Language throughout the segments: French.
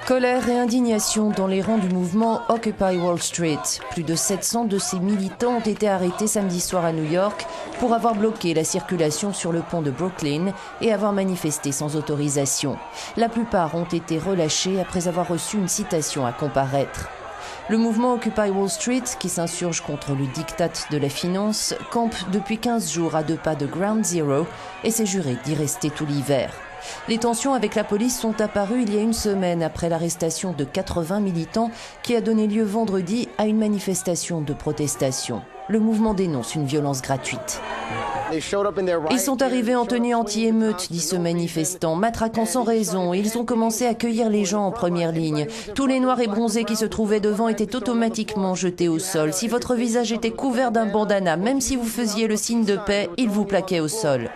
Colère et indignation dans les rangs du mouvement Occupy Wall Street. Plus de 700 de ces militants ont été arrêtés samedi soir à New York pour avoir bloqué la circulation sur le pont de Brooklyn et avoir manifesté sans autorisation. La plupart ont été relâchés après avoir reçu une citation à comparaître. Le mouvement Occupy Wall Street, qui s'insurge contre le diktat de la finance, campe depuis 15 jours à 2 pas de Ground Zero et s'est juré d'y rester tout l'hiver. Les tensions avec la police sont apparues il y a une semaine après l'arrestation de 80 militants qui a donné lieu vendredi à une manifestation de protestation. Le mouvement dénonce une violence gratuite. Ils sont arrivés en tenue anti-émeute, dit ce manifestant, matraquant sans raison. Ils ont commencé à accueillir les gens en première ligne. Tous les noirs et bronzés qui se trouvaient devant étaient automatiquement jetés au sol. Si votre visage était couvert d'un bandana, même si vous faisiez le signe de paix, ils vous plaquaient au sol.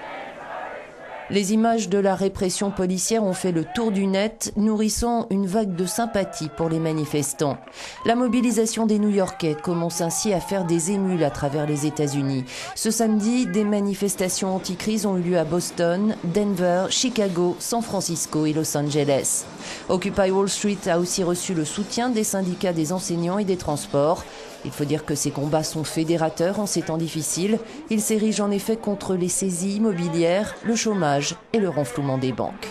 Les images de la répression policière ont fait le tour du net, nourrissant une vague de sympathie pour les manifestants. La mobilisation des New-Yorkais commence ainsi à faire des émules à travers les États-Unis. Ce samedi, des manifestations anti-crise ont eu lieu à Boston, Denver, Chicago, San Francisco et Los Angeles. Occupy Wall Street a aussi reçu le soutien des syndicats des enseignants et des transports. Il faut dire que ces combats sont fédérateurs en ces temps difficiles. Ils s'érigent en effet contre les saisies immobilières, le chômage et le renflouement des banques.